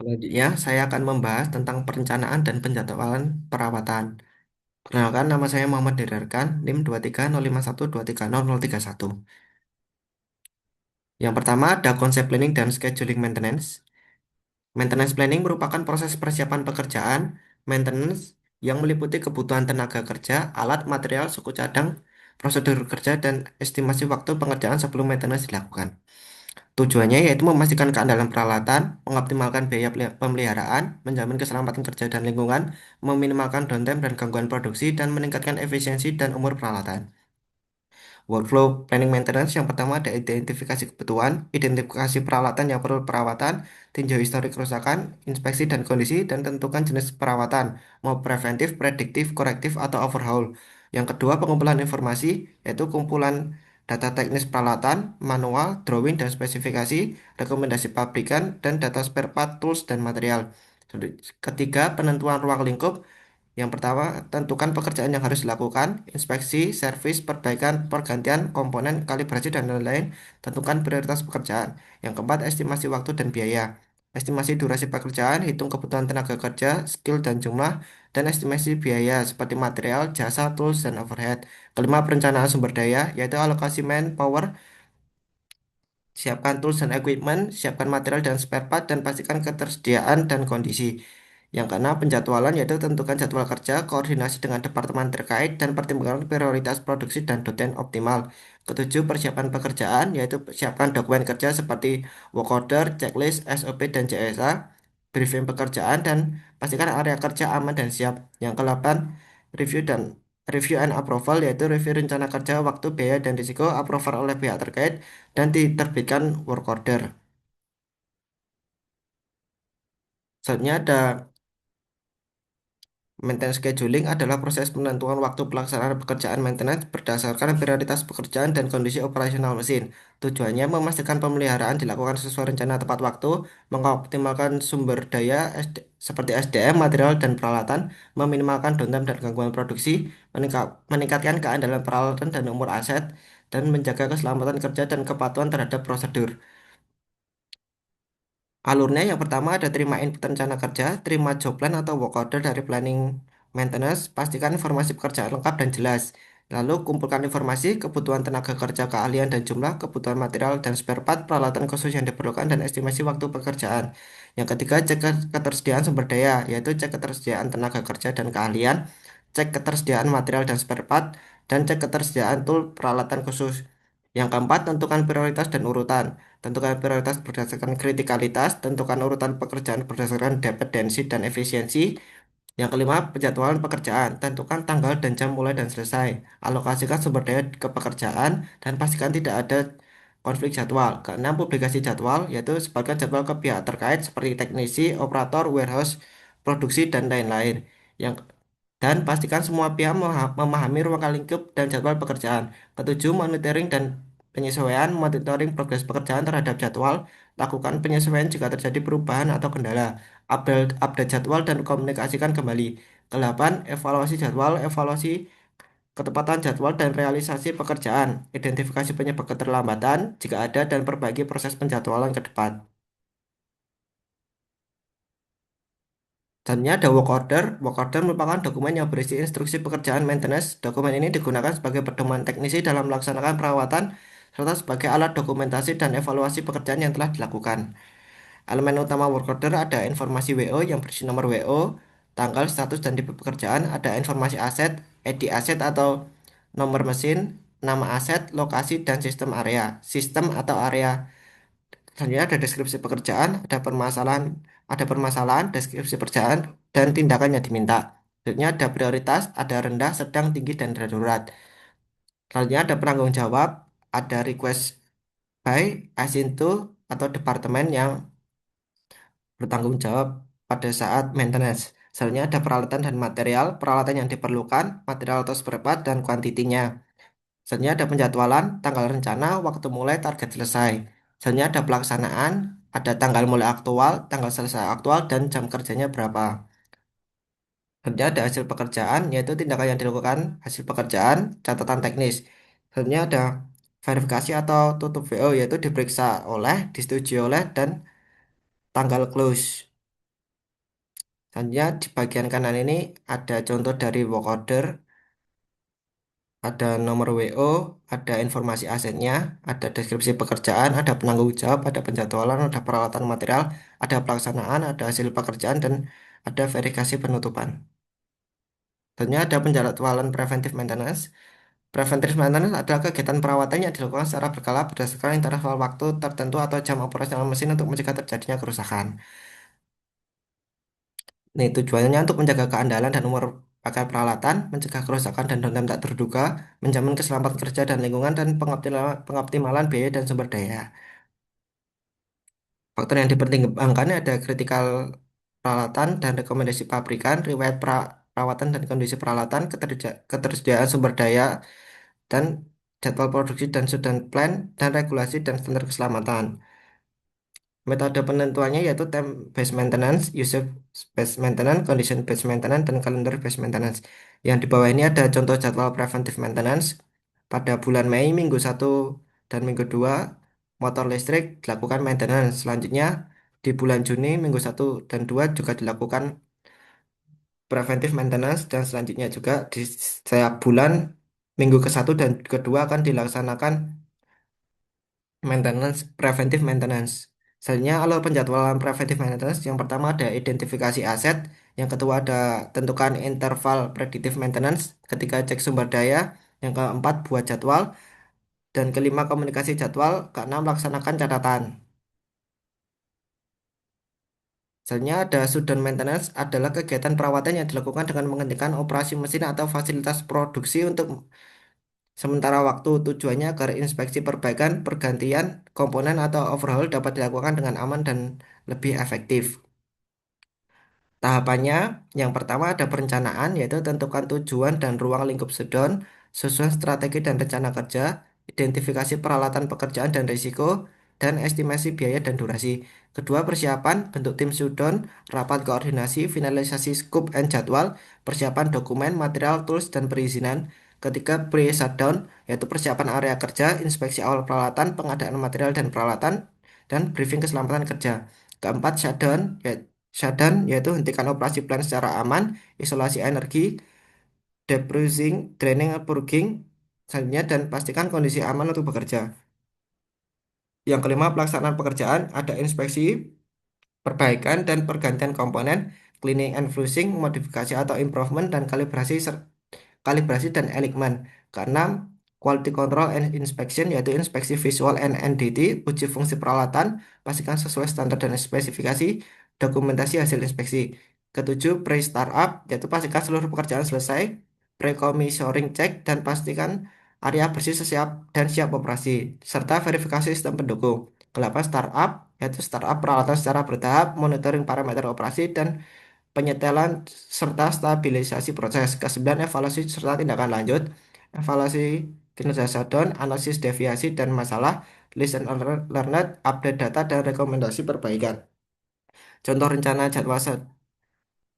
Selanjutnya, saya akan membahas tentang perencanaan dan penjadwalan perawatan. Perkenalkan, nama saya Muhammad Derarkan, NIM 23051230031. Yang pertama ada konsep planning dan scheduling maintenance. Maintenance planning merupakan proses persiapan pekerjaan maintenance yang meliputi kebutuhan tenaga kerja, alat, material, suku cadang, prosedur kerja, dan estimasi waktu pengerjaan sebelum maintenance dilakukan. Tujuannya yaitu memastikan keandalan peralatan, mengoptimalkan biaya pemeliharaan, menjamin keselamatan kerja dan lingkungan, meminimalkan downtime dan gangguan produksi, dan meningkatkan efisiensi dan umur peralatan. Workflow planning maintenance yang pertama ada identifikasi kebutuhan, identifikasi peralatan yang perlu perawatan, tinjau historik kerusakan, inspeksi dan kondisi, dan tentukan jenis perawatan, mau preventif, prediktif, korektif, atau overhaul. Yang kedua, pengumpulan informasi, yaitu kumpulan data teknis peralatan, manual, drawing, dan spesifikasi, rekomendasi pabrikan, dan data spare part, tools, dan material. Ketiga, penentuan ruang lingkup, yang pertama, tentukan pekerjaan yang harus dilakukan, inspeksi, servis, perbaikan, pergantian, komponen, kalibrasi, dan lain-lain. Tentukan prioritas pekerjaan. Yang keempat, estimasi waktu dan biaya. Estimasi durasi pekerjaan, hitung kebutuhan tenaga kerja, skill, dan jumlah, dan estimasi biaya seperti material, jasa, tools, dan overhead. Kelima, perencanaan sumber daya, yaitu alokasi manpower. Siapkan tools dan equipment, siapkan material dan spare part, dan pastikan ketersediaan dan kondisi. Yang keenam, penjadwalan yaitu tentukan jadwal kerja, koordinasi dengan departemen terkait, dan pertimbangan prioritas produksi dan deadline optimal. Ketujuh, persiapan pekerjaan yaitu siapkan dokumen kerja seperti work order, checklist, SOP, dan JSA, briefing pekerjaan, dan pastikan area kerja aman dan siap. Yang kedelapan, review and approval yaitu review rencana kerja, waktu, biaya, dan risiko, approval oleh pihak terkait, dan diterbitkan work order. Selanjutnya ada maintenance scheduling adalah proses penentuan waktu pelaksanaan pekerjaan maintenance berdasarkan prioritas pekerjaan dan kondisi operasional mesin. Tujuannya memastikan pemeliharaan dilakukan sesuai rencana tepat waktu, mengoptimalkan sumber daya seperti SDM, material, dan peralatan, meminimalkan downtime dan gangguan produksi, meningkatkan keandalan peralatan dan umur aset, dan menjaga keselamatan kerja dan kepatuhan terhadap prosedur. Alurnya yang pertama ada terima input rencana kerja, terima job plan atau work order dari planning maintenance, pastikan informasi pekerjaan lengkap dan jelas. Lalu kumpulkan informasi, kebutuhan tenaga kerja, keahlian dan jumlah, kebutuhan material dan spare part, peralatan khusus yang diperlukan, dan estimasi waktu pekerjaan. Yang ketiga, cek ketersediaan sumber daya, yaitu cek ketersediaan tenaga kerja dan keahlian, cek ketersediaan material dan spare part, dan cek ketersediaan tool peralatan khusus. Yang keempat, tentukan prioritas dan urutan. Tentukan prioritas berdasarkan kritikalitas, tentukan urutan pekerjaan berdasarkan dependensi dan efisiensi. Yang kelima, penjadwalan pekerjaan. Tentukan tanggal dan jam mulai dan selesai. Alokasikan sumber daya ke pekerjaan dan pastikan tidak ada konflik jadwal. Keenam, publikasi jadwal, yaitu sebagian jadwal ke pihak terkait seperti teknisi, operator, warehouse, produksi, dan lain-lain. Yang dan pastikan semua pihak memahami ruang lingkup dan jadwal pekerjaan. Ketujuh, monitoring dan penyesuaian, monitoring progres pekerjaan terhadap jadwal, lakukan penyesuaian jika terjadi perubahan atau kendala, update jadwal dan komunikasikan kembali. Kedelapan, evaluasi jadwal, evaluasi ketepatan jadwal dan realisasi pekerjaan, identifikasi penyebab keterlambatan jika ada dan perbaiki proses penjadwalan ke depan. Selanjutnya ada work order. Work order merupakan dokumen yang berisi instruksi pekerjaan maintenance. Dokumen ini digunakan sebagai pedoman teknisi dalam melaksanakan perawatan serta sebagai alat dokumentasi dan evaluasi pekerjaan yang telah dilakukan. Elemen utama work order ada informasi WO yang berisi nomor WO, tanggal, status, dan tipe pekerjaan, ada informasi aset, ID aset atau nomor mesin, nama aset, lokasi, dan sistem atau area. Selanjutnya ada deskripsi pekerjaan, ada permasalahan, deskripsi pekerjaan, dan tindakan yang diminta. Selanjutnya ada prioritas, ada rendah, sedang, tinggi, dan darurat. Selanjutnya ada penanggung jawab, ada request by, asin to, atau departemen yang bertanggung jawab pada saat maintenance. Selanjutnya ada peralatan dan material, peralatan yang diperlukan, material atau spare part, dan kuantitinya. Selanjutnya ada penjadwalan, tanggal rencana, waktu mulai, target selesai. Selanjutnya ada pelaksanaan, ada tanggal mulai aktual, tanggal selesai aktual, dan jam kerjanya berapa. Selanjutnya ada hasil pekerjaan, yaitu tindakan yang dilakukan hasil pekerjaan, catatan teknis. Selanjutnya ada verifikasi atau tutup VO, yaitu diperiksa oleh, disetujui oleh, dan tanggal close. Selanjutnya di bagian kanan ini ada contoh dari work order, ada nomor WO, ada informasi asetnya, ada deskripsi pekerjaan, ada penanggung jawab, ada penjadwalan, ada peralatan material, ada pelaksanaan, ada hasil pekerjaan, dan ada verifikasi penutupan. Tentunya ada penjadwalan preventive maintenance. Preventive maintenance adalah kegiatan perawatan yang dilakukan secara berkala berdasarkan interval waktu tertentu atau jam operasional mesin untuk mencegah terjadinya kerusakan. Nih, tujuannya untuk menjaga keandalan dan umur pakai peralatan, mencegah kerusakan dan downtime tak terduga, menjamin keselamatan kerja dan lingkungan, dan pengoptimalan biaya dan sumber daya. Faktor yang dipertimbangkan ada kritikal peralatan dan rekomendasi pabrikan, riwayat perawatan dan kondisi peralatan, ketersediaan sumber daya, dan jadwal produksi dan sudan plan, dan regulasi dan standar keselamatan. Metode penentuannya yaitu time based maintenance, usage based maintenance, condition based maintenance, dan calendar based maintenance. Yang di bawah ini ada contoh jadwal preventive maintenance. Pada bulan Mei, minggu 1 dan minggu 2 motor listrik dilakukan maintenance. Selanjutnya, di bulan Juni, minggu 1 dan 2 juga dilakukan preventive maintenance. Dan selanjutnya juga di setiap bulan, minggu ke-1 dan kedua akan dilaksanakan maintenance, preventive maintenance. Selanjutnya, alur penjadwalan preventive maintenance. Yang pertama ada identifikasi aset. Yang kedua ada tentukan interval predictive maintenance. Ketiga, cek sumber daya. Yang keempat, buat jadwal. Dan kelima, komunikasi jadwal. Keenam, laksanakan catatan. Selanjutnya ada shutdown maintenance adalah kegiatan perawatan yang dilakukan dengan menghentikan operasi mesin atau fasilitas produksi untuk sementara waktu. Tujuannya agar inspeksi perbaikan, pergantian, komponen atau overhaul dapat dilakukan dengan aman dan lebih efektif. Tahapannya, yang pertama ada perencanaan, yaitu tentukan tujuan dan ruang lingkup sedon, susun strategi dan rencana kerja, identifikasi peralatan pekerjaan dan risiko, dan estimasi biaya dan durasi. Kedua, persiapan, bentuk tim sudon, rapat koordinasi, finalisasi scope and jadwal, persiapan dokumen, material, tools, dan perizinan. Ketiga, pre-shutdown, yaitu persiapan area kerja, inspeksi awal peralatan, pengadaan material dan peralatan, dan briefing keselamatan kerja. Keempat, shutdown yaitu hentikan operasi plant secara aman, isolasi energi, debruising, draining, purging, selanjutnya dan pastikan kondisi aman untuk bekerja. Yang kelima, pelaksanaan pekerjaan, ada inspeksi, perbaikan dan pergantian komponen, cleaning and flushing, modifikasi atau improvement, dan kalibrasi dan alignment. Keenam, quality control and inspection, yaitu inspeksi visual and NDT, uji fungsi peralatan, pastikan sesuai standar dan spesifikasi, dokumentasi hasil inspeksi. Ketujuh, pre-startup, yaitu pastikan seluruh pekerjaan selesai, pre-commissioning check, dan pastikan area bersih siap dan siap operasi, serta verifikasi sistem pendukung. Kedelapan, startup, yaitu startup peralatan secara bertahap, monitoring parameter operasi, dan penyetelan serta stabilisasi proses. Kesembilan, evaluasi serta tindakan lanjut. Evaluasi kinerja shutdown, analisis deviasi dan masalah, lesson learned, update data dan rekomendasi perbaikan. Contoh rencana jadwal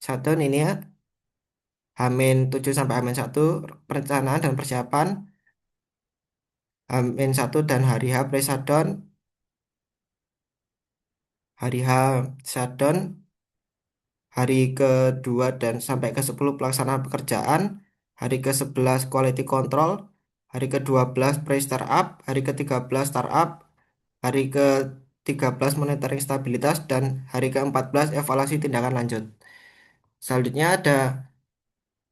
shutdown ini ya, H-7 sampai H-1, perencanaan dan persiapan, H-1 dan hari H pre-shutdown, hari H shutdown, hari kedua dan sampai ke-10 pelaksanaan pekerjaan, hari ke-11 quality control, hari ke-12 pre-startup, hari ke-13 startup, hari ke-13 monitoring stabilitas, dan hari ke-14 evaluasi tindakan lanjut. Selanjutnya ada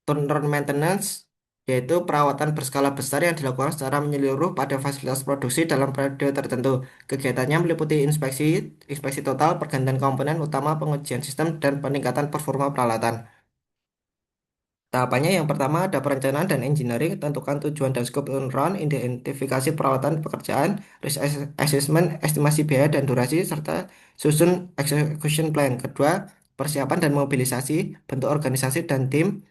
turnaround maintenance, yaitu perawatan berskala besar yang dilakukan secara menyeluruh pada fasilitas produksi dalam periode tertentu. Kegiatannya meliputi inspeksi total, pergantian komponen utama, pengujian sistem, dan peningkatan performa peralatan. Tahapannya yang pertama ada perencanaan dan engineering, tentukan tujuan dan skop turnaround, identifikasi peralatan pekerjaan, risk assessment, estimasi biaya dan durasi, serta susun execution plan. Kedua, persiapan dan mobilisasi, bentuk organisasi dan tim,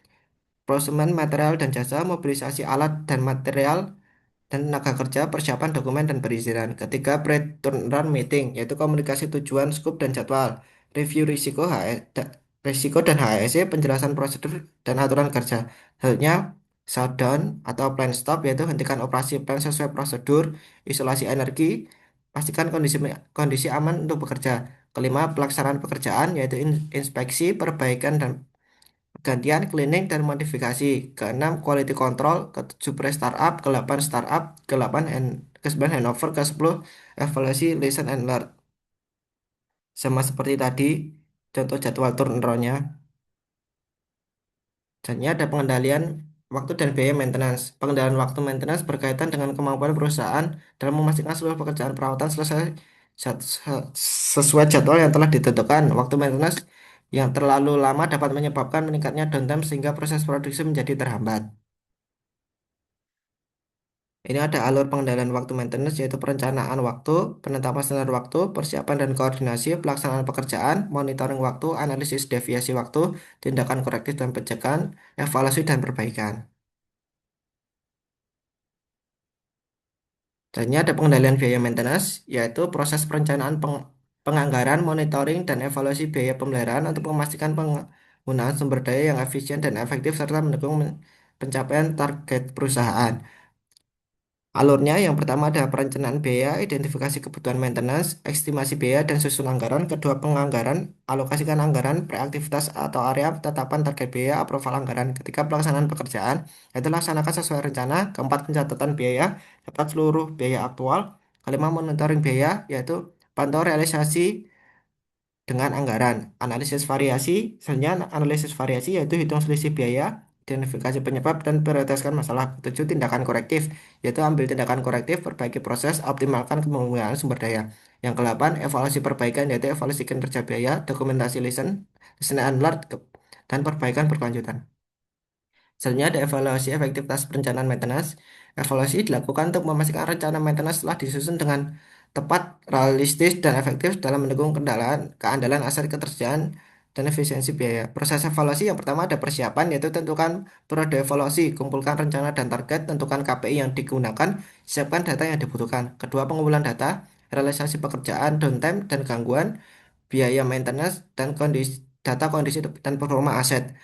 prosemen material dan jasa, mobilisasi alat dan material, dan tenaga kerja, persiapan dokumen dan perizinan. Ketiga, pre-turnaround meeting, yaitu komunikasi tujuan, skop, dan jadwal. Review risiko dan HSE, penjelasan prosedur dan aturan kerja. Selanjutnya, shutdown atau plan stop, yaitu hentikan operasi plan sesuai prosedur, isolasi energi, pastikan kondisi kondisi aman untuk bekerja. Kelima, pelaksanaan pekerjaan yaitu inspeksi, perbaikan dan pergantian, cleaning dan modifikasi. Keenam, quality control. Ketujuh, pre-startup. Ke-8, startup. Ke-9, handover. Ke-10, evaluasi, lesson and learn. Sama seperti tadi, contoh jadwal turnaroundnya. Selanjutnya ada pengendalian waktu dan biaya maintenance. Pengendalian waktu maintenance berkaitan dengan kemampuan perusahaan dalam memastikan seluruh pekerjaan perawatan selesai sesuai jadwal yang telah ditentukan. Waktu maintenance yang terlalu lama dapat menyebabkan meningkatnya downtime sehingga proses produksi menjadi terhambat. Ini ada alur pengendalian waktu maintenance yaitu perencanaan waktu, penetapan standar waktu, persiapan dan koordinasi, pelaksanaan pekerjaan, monitoring waktu, analisis deviasi waktu, tindakan korektif dan pencegahan, evaluasi dan perbaikan. Selanjutnya ada pengendalian biaya maintenance, yaitu proses perencanaan penganggaran, monitoring, dan evaluasi biaya pemeliharaan untuk memastikan penggunaan sumber daya yang efisien dan efektif serta mendukung pencapaian target perusahaan. Alurnya yang pertama ada perencanaan biaya, identifikasi kebutuhan maintenance, estimasi biaya dan susun anggaran. Kedua, penganggaran, alokasikan anggaran, preaktivitas atau area, tetapan target biaya, approval anggaran. Ketiga, pelaksanaan pekerjaan, yaitu laksanakan sesuai rencana. Keempat, pencatatan biaya, catat seluruh biaya aktual. Kelima, monitoring biaya, yaitu pantau realisasi dengan anggaran. Analisis variasi, selanjutnya analisis variasi yaitu hitung selisih biaya, identifikasi penyebab, dan prioritaskan masalah. Tujuh, tindakan korektif, yaitu ambil tindakan korektif, perbaiki proses, optimalkan penggunaan sumber daya. Yang kedelapan, evaluasi perbaikan, yaitu evaluasi kinerja biaya, dokumentasi lesson and learn, dan perbaikan berkelanjutan. Selanjutnya ada evaluasi efektivitas perencanaan maintenance. Evaluasi dilakukan untuk memastikan rencana maintenance telah disusun dengan tepat, realistis, dan efektif dalam mendukung keandalan aset ketersediaan dan efisiensi biaya. Proses evaluasi yang pertama ada persiapan, yaitu tentukan periode evaluasi, kumpulkan rencana dan target, tentukan KPI yang digunakan, siapkan data yang dibutuhkan. Kedua, pengumpulan data, realisasi pekerjaan, downtime, dan gangguan, biaya maintenance, dan data kondisi dan performa aset.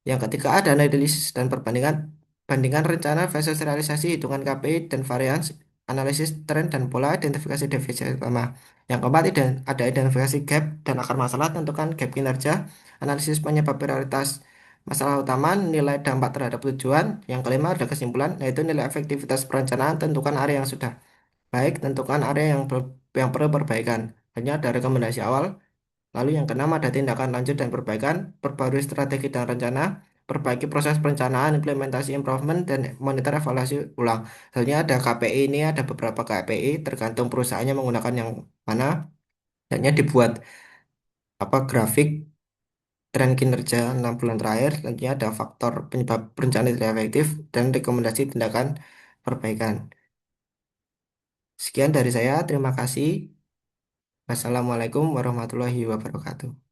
Yang ketiga ada analisis dan bandingan rencana versus realisasi, hitungan KPI dan varians, analisis tren dan pola, identifikasi defisit utama. Yang keempat ada identifikasi gap dan akar masalah, tentukan gap kinerja, analisis penyebab prioritas masalah utama, nilai dampak terhadap tujuan. Yang kelima ada kesimpulan, yaitu nilai efektivitas perencanaan, tentukan area yang sudah baik, tentukan area yang perlu perbaikan. Hanya ada rekomendasi awal. Lalu yang keenam ada tindakan lanjut dan perbaikan, perbarui strategi dan rencana, perbaiki proses perencanaan, implementasi improvement, dan monitor evaluasi ulang. Selanjutnya ada KPI, ini ada beberapa KPI, tergantung perusahaannya menggunakan yang mana. Hanya dibuat grafik tren kinerja 6 bulan terakhir. Selanjutnya ada faktor penyebab perencanaan tidak efektif dan rekomendasi tindakan perbaikan. Sekian dari saya, terima kasih. Wassalamualaikum warahmatullahi wabarakatuh.